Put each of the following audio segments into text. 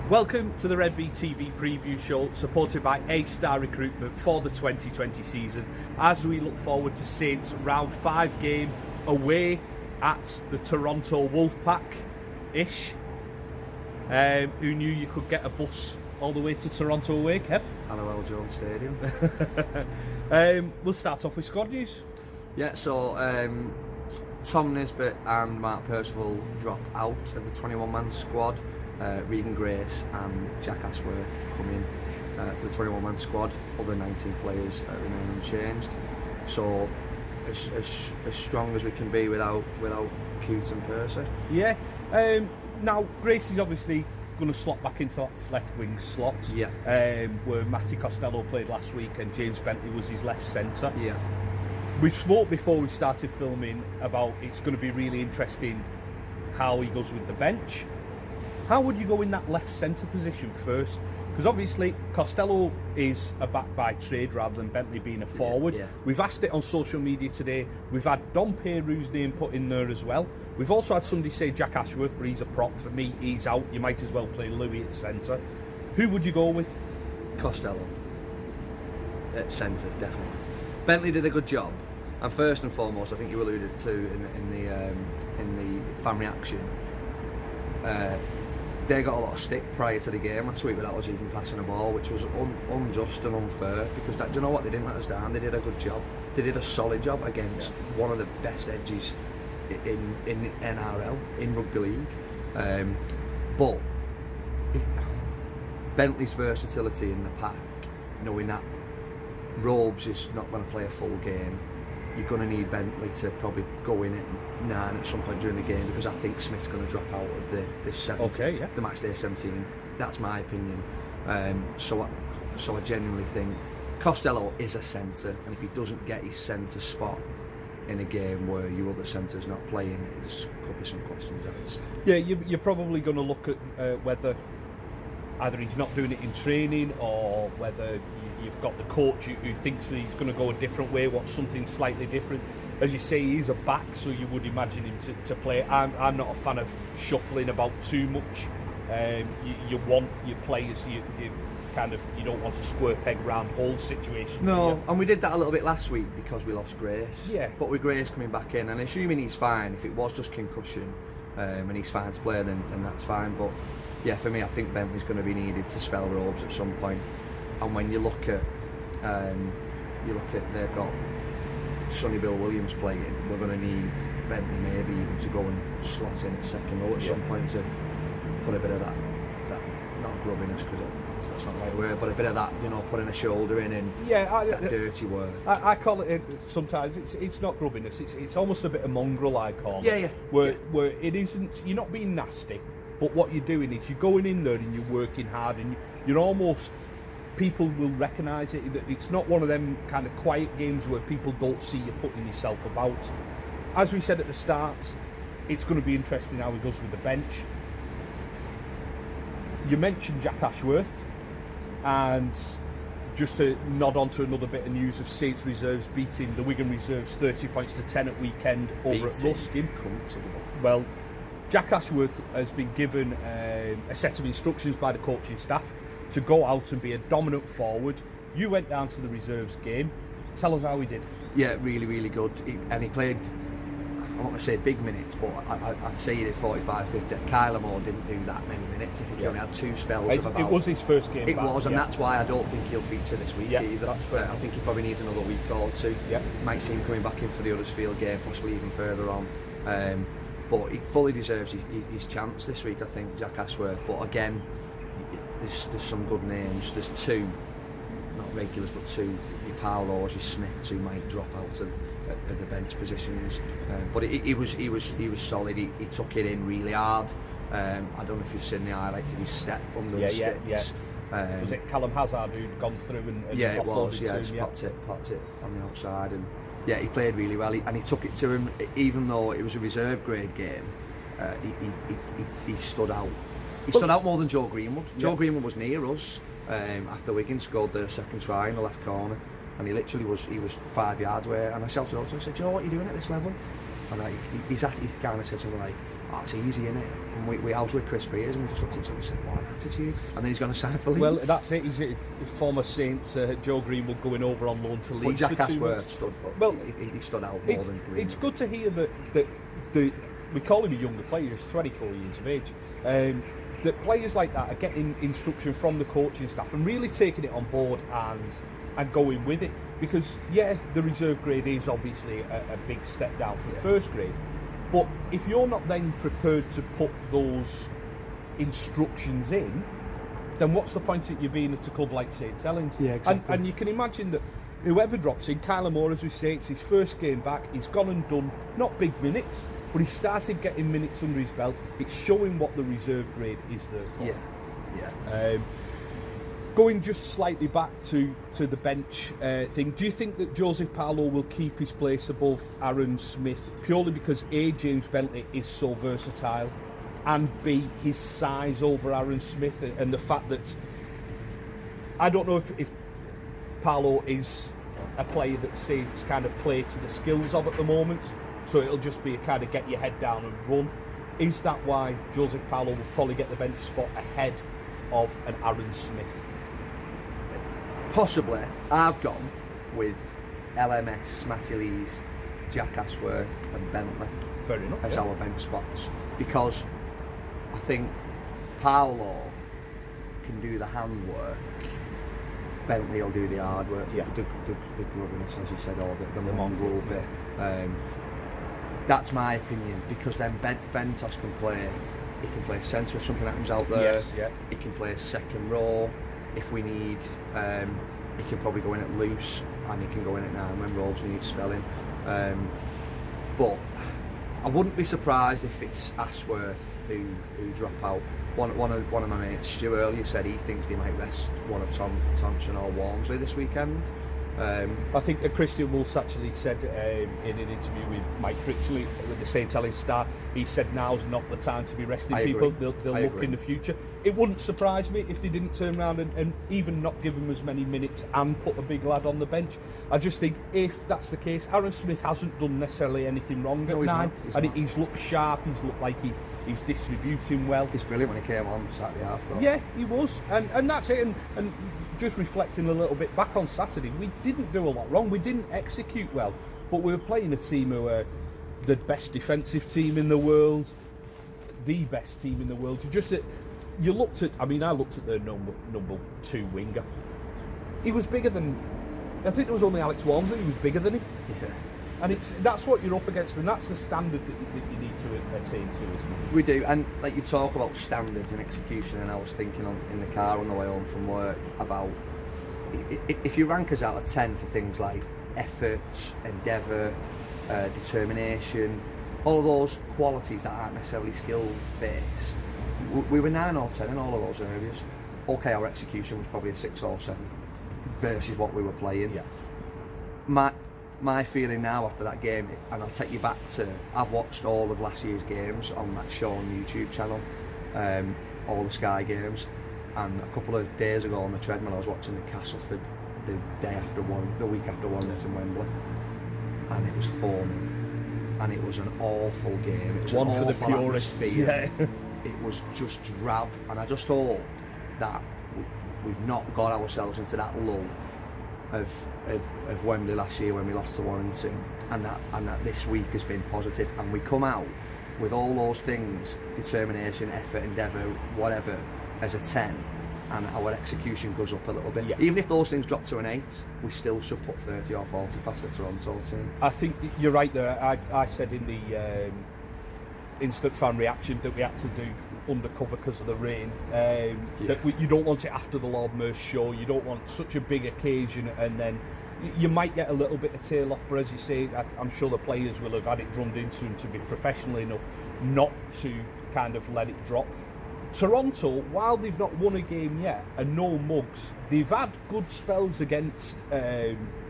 Welcome to the Redvee TV preview show, supported by A-Star Recruitment for the 2020 season, as we look forward to Saints' round 5 game away at the Toronto Wolfpack-ish. Who knew you could get a bus all the way to Toronto away, Kev? Halliwell Jones Stadium. We'll start off with squad news. Yeah, so Tom Nisbet and Mark Percival drop out of the 21-man squad. Regan Grace and Jack Ashworth come in to the 21-man squad. Other 19 players remain unchanged. So as strong as we can be without Coote and Percy. Yeah. Now Grace is obviously going to slot back into that left wing slot. Yeah. Where Matty Costello played last week and James Bentley was his left centre. Yeah. We've spoke before we started filming about it's going to be really interesting how he goes with the bench. How would you go in that left centre position first? Because obviously Costello is a back by trade rather than Bentley being a forward. Yeah. We've asked it on social media today. We've had Dom Peru's name put in there as well. We've also had somebody say Jack Ashworth, but he's a prop. For me, he's out. You might as well play Louis at centre. Who would you go with? Costello at centre, definitely. Bentley did a good job, and first and foremost, I think you alluded to in the fan reaction. They got a lot of stick prior to the game last week without us even passing the ball, which was unjust and unfair, because do you know what? They didn't let us down. They did a good job. They did a solid job against one of the best edges in NRL, in rugby league. But Bentley's versatility in the pack, knowing that Robes is not going to play a full game, you're going to need Bentley to probably go in at 9 at some point during the game, because I think Smith's going to drop out of the 17, the match day 17. That's my opinion. So I genuinely think Costello is a centre, and if he doesn't get his centre spot in a game where your other centre's not playing, there's could be some questions asked. Yeah, you're probably going to look at whether either he's not doing it in training, or whether you've got the coach who thinks that he's going to go a different way, wants something slightly different. As you say, he's a back, so you would imagine him to play. I'm not a fan of shuffling about too much. You want your players, you don't want a square peg round hole situation. No, and we did that a little bit last week because we lost Grace. Yeah. But with Grace coming back in, and assuming he's fine, if it was just concussion and he's fine to play, then that's fine. But yeah, for me, I think Bentley's going to be needed to spell Robes at some point. And when you look at they've got Sonny Bill Williams playing, we're going to need Bentley maybe even to go and slot in at second row at some point to put a bit of that not grubbiness, because that's not the right word, but a bit of that, putting a shoulder in and that dirty work. I call it sometimes it's not grubbiness, it's almost a bit of mongrel, I call it. Where it isn't, you're not being nasty, but what you're doing is you're going in there and you're working hard, and you're almost, people will recognise it. It's not one of them kind of quiet games where people don't see you putting yourself about. As we said at the start, it's going to be interesting how he goes with the bench. You mentioned Jack Ashworth, and just to nod on to another bit of news of Saints reserves beating the Wigan reserves 30 points to 10 at weekend over at Ruskin. Well, Jack Ashworth has been given a set of instructions by the coaching staff to go out and be a dominant forward. You went down to the reserves game. Tell us how he did. Yeah, really, really good. And he played, I'm not going to say big minutes, but I'd say he did 45, 50. Kyler Moore didn't do that many minutes. I think he only had 2 spells of about... It was his first game It back, was, and that's why I don't think he'll feature this week either. That's fair. I think he probably needs another week or two. Yeah. Might see him coming back in for the Huddersfield game, possibly even further on. But he fully deserves his chance this week, I think, Jack Ashworth. But again, there's some good names. There's 2, not regulars, but 2, your Paolos, your Smiths, who might drop out of the bench positions. But he was solid. He took it in really hard. I don't know if you've seen the highlights of his step under the sticks. Was it Callum Hazard who'd gone through and it was. Yeah, just popped it on the outside, and he played really well. And he took it to him, even though it was a reserve grade game. He stood out. He stood out more than Joe Greenwood. Joe Greenwood was near us after Wigan scored their second try in the left corner, and he literally was 5 yards away. And I shouted out to him, I said, Joe, what are you doing at this level? And like, he kind of said something like, "Oh, it's easy, innit?" And we I was with Chris Peters and we just looked at each other and said, "What an attitude!" And then he's going to sign for Leeds. Well, that's it. He's former Saint Joe Greenwood going over on loan to Leeds. But Jack Ashworth stood. Well, he stood out more than Greenwood. It's good to hear that we call him a younger player. He's 24 years of age. That players like that are getting instruction from the coaching staff and really taking it on board and going with it. Because, yeah, the reserve grade is obviously a big step down from first grade. But if you're not then prepared to put those instructions in, then what's the point of you being at a club like St Helens? Yeah, exactly. And you can imagine that whoever drops in, Kyler Moore, as we say, it's his first game back. He's gone and done, not big minutes, but he started getting minutes under his belt. It's showing what the reserve grade is there for. Yeah. Going just slightly back to the bench thing, do you think that Joseph Parlow will keep his place above Aaron Smith purely because A, James Bentley is so versatile, and B, his size over Aaron Smith, and the fact that I don't know if Parlow is a player that Saints kind of play to the skills of at the moment, so it'll just be a kind of get your head down and run. Is that why Joseph Parlow will probably get the bench spot ahead of an Aaron Smith? Possibly. I've gone with LMS, Matty Lees, Jack Ashworth and Bentley Fair enough, as our bench spots, because I think Paolo can do the handwork, Bentley will do the hard work, the grubbiness, as you said, or the mongrel bit. That's my opinion, because then Bentos can play. He can play centre if something happens out there. Yes, yeah. He can play second row if we need. He can probably go in at loose, and he can go in at 9 when Robes needs spelling. But I wouldn't be surprised if it's Ashworth who drop out. One of my mates, Stu, earlier said he thinks they might rest one of Thompson or Walmsley this weekend. I think Christian Wolf's actually said in an interview with Mike Critchley with the St Helens Star, he said now's not the time to be resting people. They'll look in the future. It wouldn't surprise me if they didn't turn around and even not give him as many minutes and put a big lad on the bench. I just think if that's the case, Aaron Smith hasn't done necessarily anything wrong at 9, and he's looked sharp. He's looked like he's distributing well. He's brilliant when he came on Saturday half. Yeah, he was, and that's it. And just reflecting a little bit back on Saturday, we didn't do a lot wrong. We didn't execute well, but we were playing a team who are the best defensive team in the world, the best team in the world. I looked at the number 2 winger. He was bigger than, I think there was only Alex Walmsley who was bigger than him. Yeah. And that's what you're up against, and that's the standard that you need to attain to, isn't it? We do, and like you talk about standards and execution, and I was thinking in the car on the way home from work about if you rank us out of 10 for things like effort, endeavour, determination, all of those qualities that aren't necessarily skill based, we were 9 or 10 in all of those areas. Okay, our execution was probably a 6 or 7 versus what we were playing. Yeah. My feeling now after that game, and I'll take you back to, I've watched all of last year's games on that show on YouTube channel, all the Sky games, and a couple of days ago on the treadmill I was watching the Castleford the week after Warrington Wembley, and it was 4-0, and it was an awful game. It was one for the purists. Yeah. It was just drab, and I just hope that we've not got ourselves into that lull of Wembley last year when we lost to Warrington, and that this week has been positive, and we come out with all those things, determination, effort, endeavour, whatever, as a 10, and our execution goes up a little bit. Yeah. Even if those things drop to an 8, we still should put 30 or 40 past the Toronto team. I think you're right there. I said in the instant fan reaction that we had to do undercover because of the rain, that you don't want it after the Lord Merse show. You don't want such a big occasion, and then you might get a little bit of tail off, but as you say, I'm sure the players will have had it drummed into them to be professional enough not to kind of let it drop. Toronto, while they've not won a game yet and no mugs, they've had good spells against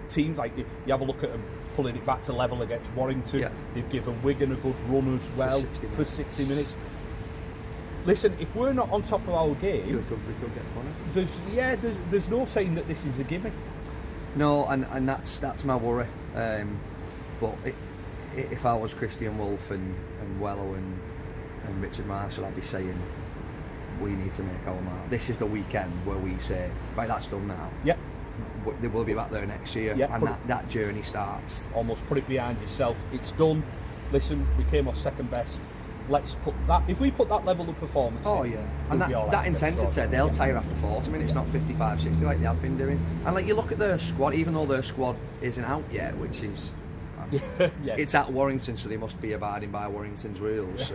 teams. Like you have a look at them pulling it back to level against Warrington. Yeah. They've given Wigan a good run as well for 60 minutes. Listen, if we're not on top of our game, we could get punished. There's no saying that this is a gimme. No, and that's my worry. But if I was Christian Wolf and Wello and Richard Marshall, I'd be saying we need to make our mark. This is the weekend where we say, right, that's done now. Yep. They will be back there next year, and that journey starts. Almost put it behind yourself. It's done. Listen, we came off second best. Let's put that. If we put that level of performance, and that intensity, they'll tire after 40 minutes, not 55, 60 like they have been doing. And like you look at their squad, even though their squad isn't out yet, which is it's at Warrington, so they must be abiding by Warrington's rules.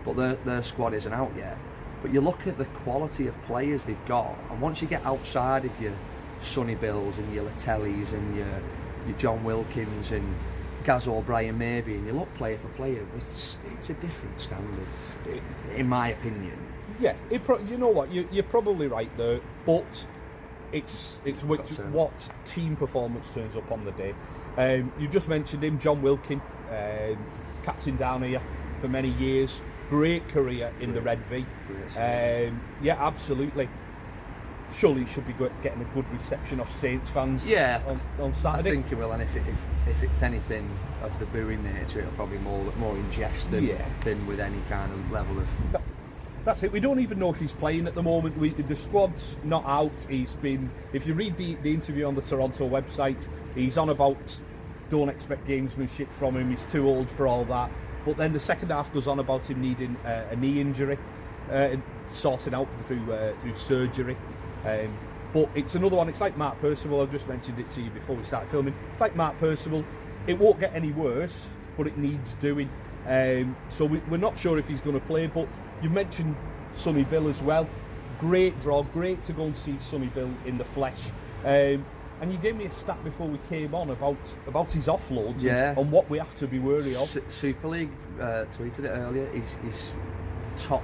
But their squad isn't out yet. But you look at the quality of players they've got, and once you get outside of your Sonny Bills and your Latellis and your Jon Wilkins and Gaz O'Brien maybe, and you look player for player, it's a different standard, in my opinion. Yeah, you know what, you're probably right there, but it's what team performance turns up on the day. You just mentioned him, Jon Wilkin, captain down here for many years, great career in the Redvee. Yeah, absolutely. Surely he should be getting a good reception of Saints fans on Saturday. I think he will, and if it's anything of the booing nature, it'll probably more in jest than with any kind of level of... That's it. We don't even know if he's playing at the moment. The squad's not out. He's been... If you read the interview on the Toronto website, he's on about don't expect gamesmanship from him, he's too old for all that. But then the second half goes on about him needing a knee injury, sorting out through surgery. But it's another one. It's like Mark Percival. I just mentioned it to you before we started filming. It's like Mark Percival. It won't get any worse, but it needs doing. So we're not sure if he's going to play. But you mentioned Sonny Bill as well. Great draw. Great to go and see Sonny Bill in the flesh. And you gave me a stat before we came on about his offloads and what we have to be wary of. Super League tweeted it earlier. He's the top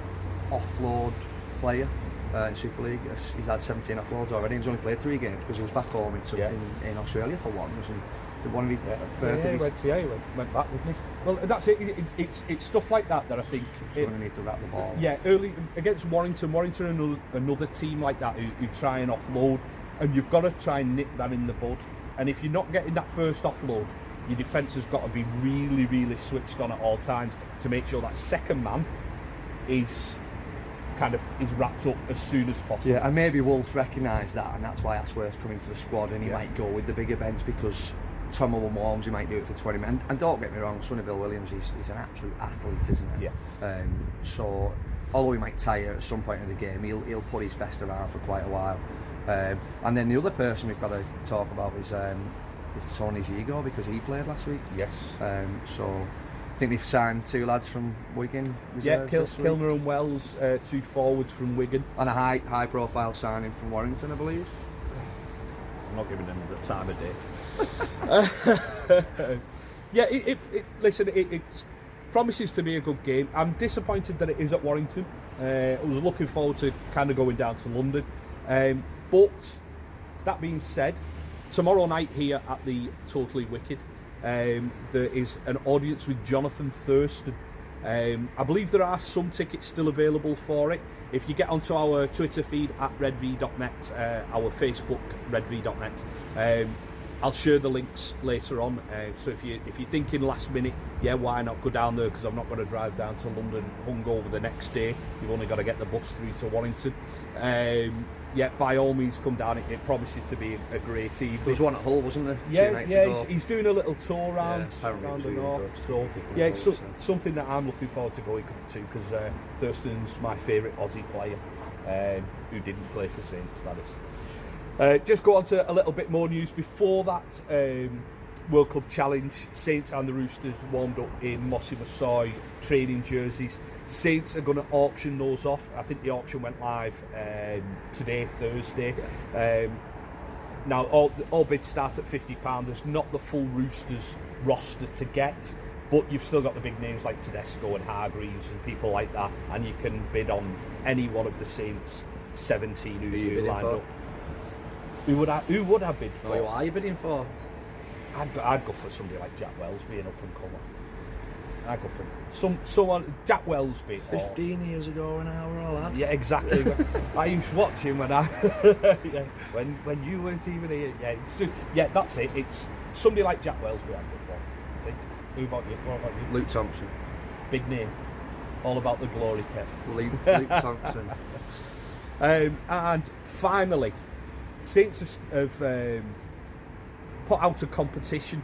offload player in Super League. He's had 17 offloads already. He's only played 3 games because he was back home in Australia for one, wasn't he? One of his birthdays. He went back, didn't he? Well, that's it. It's stuff like that I think... He's going to need to wrap the ball. Yeah, early against Warrington another team like that who try and offload, and you've got to try and nip that in the bud. And if you're not getting that first offload, your defence has got to be really, really switched on at all times to make sure that second man is wrapped up as soon as possible. Yeah, and maybe Wolves recognise that, and that's why Ashworth's coming to the squad, and he might go with the bigger bench because Tom Warms, he might do it for 20 minutes. And don't get me wrong, Sonny Bill Williams, he's an absolute athlete, isn't he? Yeah. So, although he might tire at some point in the game, he'll put his best around for quite a while. And then the other person we've got to talk about is Tony Gigo, because he played last week. Yes. So I think they've signed 2 lads from Wigan. Kilner and Wells, 2 forwards from Wigan. And a high profile signing from Warrington, I believe. I'm not giving them the time of day. Listen, it promises to be a good game. I'm disappointed that it is at Warrington. I was looking forward to kind of going down to London. But that being said, tomorrow night here at the Totally Wicked, there is an audience with Jonathan Thurston. I believe there are some tickets still available for it. If you get onto our Twitter feed at redvee.net, our Facebook redvee.net, I'll share the links later on. So if you're thinking last minute, why not go down there, because I'm not going to drive down to London hungover the next day. You've only got to get the bus through to Warrington. By all means come down. It promises to be a great evening. There was one at Hull, wasn't there? He's doing a little tour around the north. So it's something that I'm looking forward to going to, because Thurston's my favourite Aussie player who didn't play for Saints, that is. Just go on to a little bit more news before that. World Club Challenge, Saints and the Roosters warmed up in Mossy Masoi training jerseys. Saints are going to auction those off. I think the auction went live today, Thursday. Now all bids start at £50. There's not the full Roosters roster to get, but you've still got the big names like Tedesco and Hargreaves and people like that, and you can bid on any one of the Saints 17 who lined up. Who would I bid for? Who are you bidding for? I'd go for somebody like Jack Wellsby, an up-and-comer. I'd go for someone, Jack Wellsby. 15 years ago when I were a lad. Yeah, exactly. I used to watch him when when you weren't even here. That's it. It's somebody like Jack Wellsby I'd go for, I think. Who about you? What about you? Luke Thompson. Big name. All about the glory, Kev. Luke Thompson. And finally, Saints have put out a competition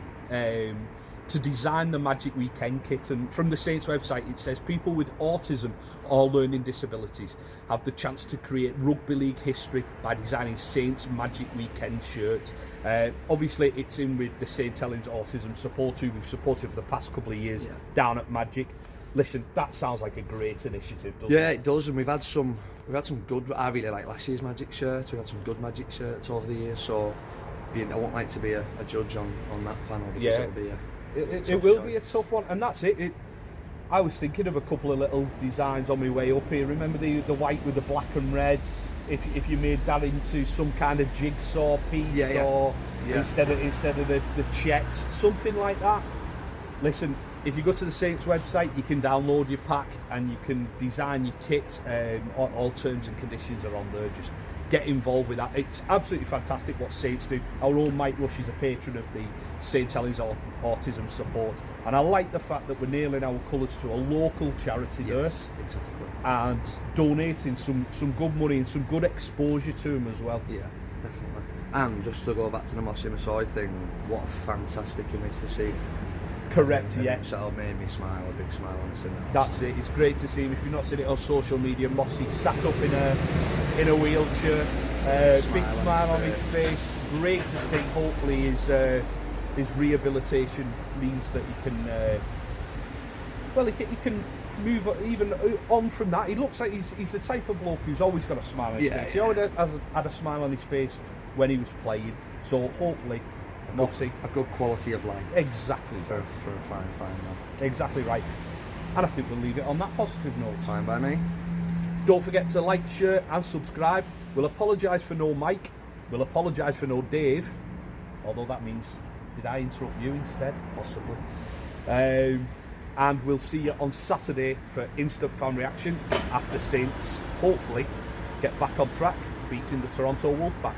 to design the Magic Weekend kit, and from the Saints website it says people with autism or learning disabilities have the chance to create rugby league history by designing Saints Magic Weekend shirts. Obviously it's in with the St Helens Autism Support, who we've supported for the past couple of years down at Magic. Listen, that sounds like a great initiative, doesn't it? Yeah, it does, and we've had some good. I really like last year's Magic shirts. We've had some good Magic shirts over the years, so I won't like to be a judge on that panel, because it'll be it will be a tough one, and that's it. I was thinking of a couple of little designs on my way up here. Remember the white with the black and red? If you made that into some kind of jigsaw piece, or instead of the checks, something like that. Listen, if you go to the Saints website, you can download your pack and you can design your kit. All terms and conditions are on there. Just get involved with that. It's absolutely fantastic what Saints do. Our own Mike Rush is a patron of the St Helens Autism Support, and I like the fact that we're nailing our colours to a local charity there. Exactly. And donating some good money and some good exposure to them as well. Yeah, definitely. And just to go back to the Mossy Masoi thing, what a fantastic image to see. Correct, yeah. That'll made me smile, a big smile when I seen that. That's it. It's great to see him. If you've not seen it on social media, Mossy sat up in a wheelchair, big smile on his face. Great to see. Hopefully his rehabilitation means that he can he can move even on from that. He looks like he's the type of bloke who's always got a smile on his face. He always had a smile on his face when he was playing. So hopefully, Mossy, a good quality of life. Exactly. For a fine man. Exactly right. And I think we'll leave it on that positive note. Fine by me. Don't forget to like, share and subscribe. We'll apologise for no Mike. We'll apologise for no Dave. Although that means, did I interrupt you instead? Possibly. And we'll see you on Saturday for instant fan reaction after Saints hopefully get back on track, beating the Toronto Wolfpack.